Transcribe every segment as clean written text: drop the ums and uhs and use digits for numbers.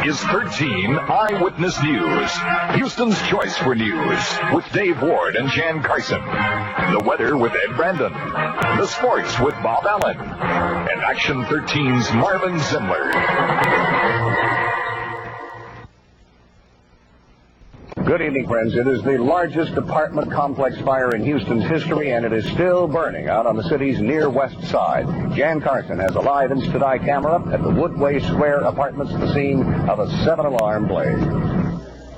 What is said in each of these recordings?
is 13 Eyewitness News, Houston's choice for news, with Dave Ward and Jan Carson. The weather with Ed Brandon. The sports with Bob Allen. And Action 13's Marvin Zimler. Good evening, friends. It is the largest apartment complex fire in Houston's history, and it is still burning out on the city's near west side. Jan Carson has a live Insta-Eye camera at the Woodway Square Apartments, the scene of a 7-alarm blaze.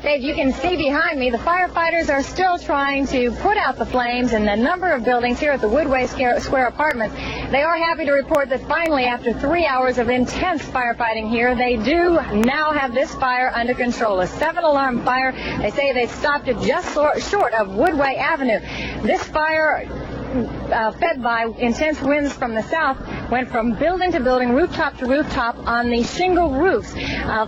Dave, you can see behind me, the firefighters are still trying to put out the flames in a number of buildings here at the Woodway Square Apartments. They are happy to report that finally, after 3 hours of intense firefighting here, they do now have this fire under control. A 7-alarm fire. They say they stopped it just short of Woodway Avenue. This fire, fed by intense winds from the south, went from building to building, rooftop to rooftop on the shingle roofs.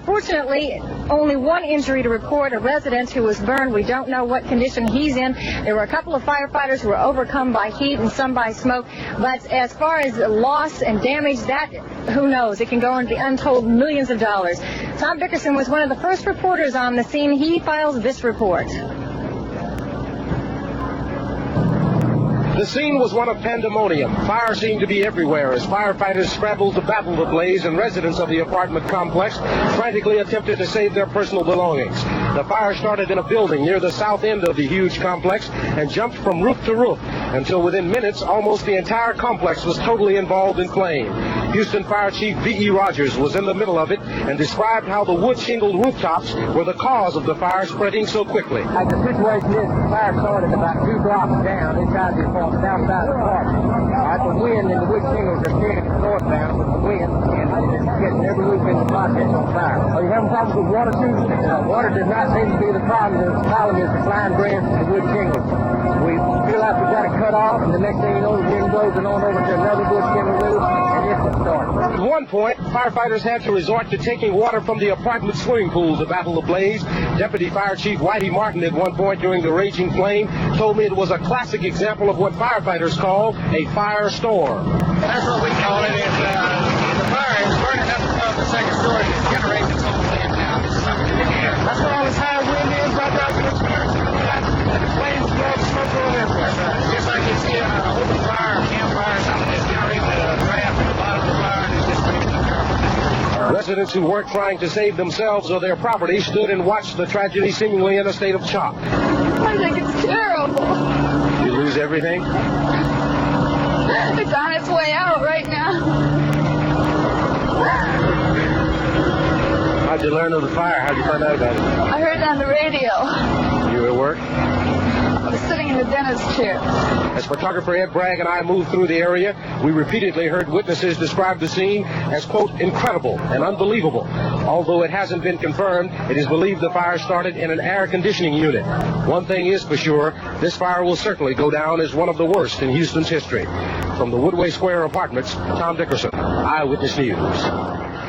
Fortunately, only one injury to report, a resident who was burned. We don't know what condition he's in. There were a couple of firefighters who were overcome by heat and some by smoke. But as far as loss and damage, that, who knows? It can go into the untold millions of dollars. Tom Dickerson was one of the first reporters on the scene. He files this report. The scene was one of pandemonium. Fire seemed to be everywhere as firefighters scrambled to battle the blaze, and residents of the apartment complex frantically attempted to save their personal belongings. The fire started in a building near the south end of the huge complex and jumped from roof to roof until within minutes almost the entire complex was totally involved in flame. Houston Fire Chief V.E. Rogers was in the middle of it and described how the wood shingled rooftops were the cause of the fire spreading so quickly. Like the situation is, the fire started about 2 blocks down inside the south side of the park. The wind and the wood shingles are carrying it northbound with the wind, and it's getting every roof in the project on fire. Are you having problems with water too? Water does not seem to be the problem. The problem is the flying branch and the wood shingles. We feel like we've got it cut off, and the next thing you know, the wind blows it on over to another wood shingle roof, and it's a start. At one point, firefighters had to resort to taking water from the apartment swimming pool to battle the blaze. Deputy Fire Chief Whitey Martin, at one point during the raging flame, told me it was a classic example of what firefighters call a firestorm. That's what we call it. The fire is burning up above the second story and it's generating its own flame down. That's what all this high wind is right now. The flames blow smoke all everywhere. Just like you see an open fire, a campfire or something, it's generating the draft at the bottom of the fire and it's just bringing the carbon. Residents who weren't trying to save themselves or their property stood and watched the tragedy seemingly in a state of shock. I think it's terrible. You lose everything? It's on its way out right now. How'd you learn of the fire? How'd you find out about it? I heard it on the radio. You were at work? I was sitting in the dentist's chair. As photographer Ed Bragg and I moved through the area, we repeatedly heard witnesses describe the scene as, quote, incredible and unbelievable. Although it hasn't been confirmed, it is believed the fire started in an air conditioning unit. One thing is for sure, this fire will certainly go down as one of the worst in Houston's history. From the Woodway Square Apartments, Tom Dickerson, Eyewitness News.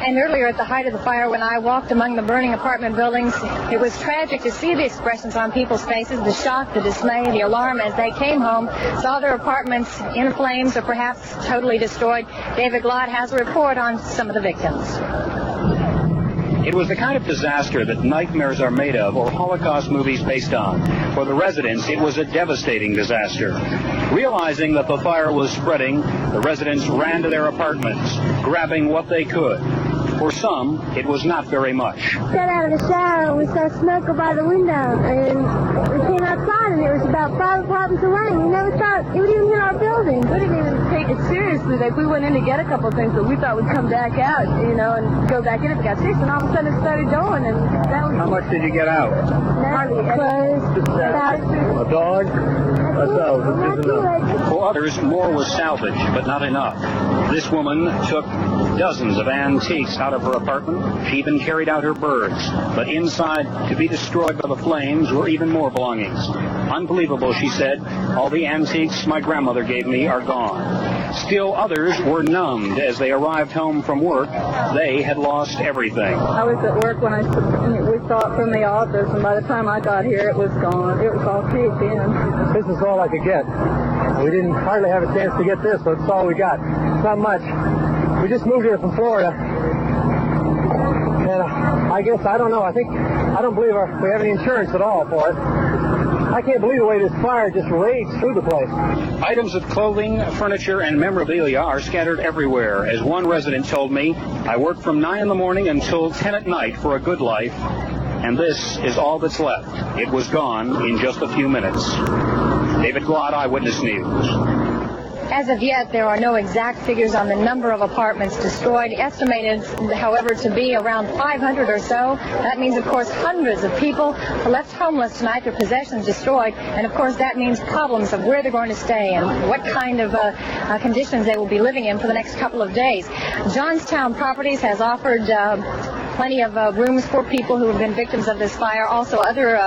And earlier at the height of the fire, when I walked among the burning apartment buildings, it was tragic to see the expressions on people's faces, the shock, the dismay, the alarm as they came home, saw their apartments in flames or perhaps totally destroyed. David Glott has a report on some of the victims. It was the kind of disaster that nightmares are made of or Holocaust movies based on. For the residents, it was a devastating disaster. Realizing that the fire was spreading, the residents ran to their apartments, grabbing what they could. For some, it was not very much. Got out of the shower and we saw smoke by the window, and we came outside and it was about 5 apartments away. We never thought it would even hit our building. We didn't even take it seriously. Like, we went in to get a couple of things, but we thought we'd come back out, you know, and go back in if it got fixed, and all of a sudden it started going, and that was... How much did you get out? Hardly clothes, A dog? For others, more was salvaged, but not enough. This woman took dozens of antiques out of her apartment. She even carried out her birds. But inside, to be destroyed by the flames, were even more belongings. Unbelievable, she said. All the antiques my grandmother gave me are gone. Still others were numbed as they arrived home from work. They had lost everything. I was at work when we saw it from the office, and by the time I got here, it was gone. It was all caved in. This is all I could get. We didn't hardly have a chance to get this, but it's all we got. It's not much. We just moved here from Florida. And I guess, I don't know. I don't believe we have any insurance at all for it. I can't believe the way this fire just raged through the place. Items of clothing, furniture, and memorabilia are scattered everywhere. As one resident told me, I work from 9 in the morning until 10 at night for a good life, and this is all that's left. It was gone in just a few minutes. David Glott, Eyewitness News. As of yet, there are no exact figures on the number of apartments destroyed, estimated, however, to be around 500 or so. That means, of course, hundreds of people are left homeless tonight, their possessions destroyed, and, of course, that means problems of where they're going to stay and what kind of conditions they will be living in for the next couple of days. Johnstown Properties has offered plenty of rooms for people who have been victims of this fire. Also, other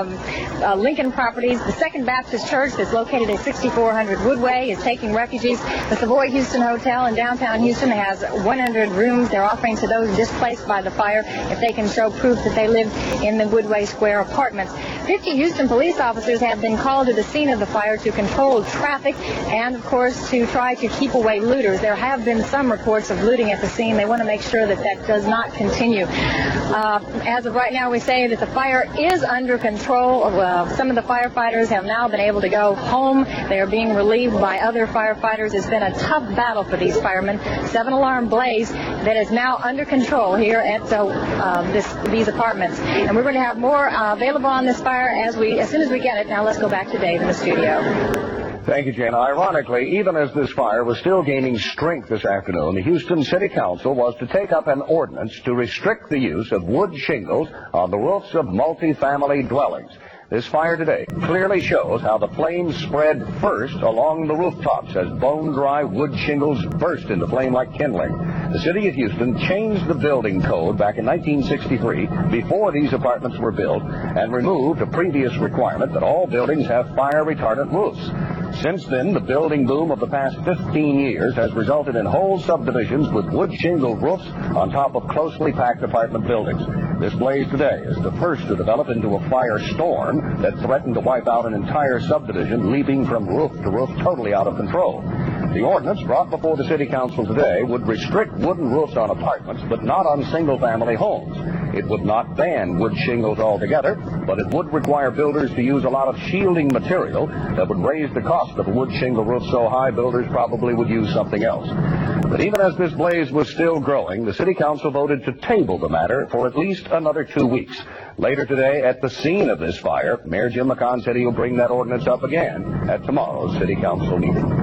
Lincoln properties. The Second Baptist Church that's located at 6400 Woodway is taking refugees. The Savoy Houston Hotel in downtown Houston has 100 rooms they're offering to those displaced by the fire if they can show proof that they live in the Woodway Square apartments. 50 Houston police officers have been called to the scene of the fire to control traffic and, of course, to try to keep away looters. There have been some reports of looting at the scene. They want to make sure that that does not continue. As of right now, we say that the fire is under control. Some of the firefighters have now been able to go home. They are being relieved by other firefighters. It's been a tough battle for these firemen. 7-alarm blaze that is now under control here at these apartments. And we're going to have more available on this fire as soon as we get it. Now let's go back to Dave in the studio. Thank you, Jane. Ironically, even as this fire was still gaining strength this afternoon, the Houston City Council was to take up an ordinance to restrict the use of wood shingles on the roofs of multi-family dwellings. This fire today clearly shows how the flames spread first along the rooftops as bone-dry wood shingles burst into flame like kindling. The city of Houston changed the building code back in 1963, before these apartments were built, and removed a previous requirement that all buildings have fire-retardant roofs. Since then, the building boom of the past 15 years has resulted in whole subdivisions with wood shingle roofs on top of closely packed apartment buildings. This blaze today is the first to develop into a fire storm that threatened to wipe out an entire subdivision, leaping from roof to roof totally out of control. The ordinance brought before the City Council today would restrict wooden roofs on apartments, but not on single-family homes. It would not ban wood shingles altogether, but it would require builders to use a lot of shielding material that would raise the cost of a wood shingle roof so high builders probably would use something else. But even as this blaze was still growing, the City Council voted to table the matter for at least another 2 weeks. Later today, at the scene of this fire, Mayor Jim McCon said he'll bring that ordinance up again at tomorrow's City Council meeting.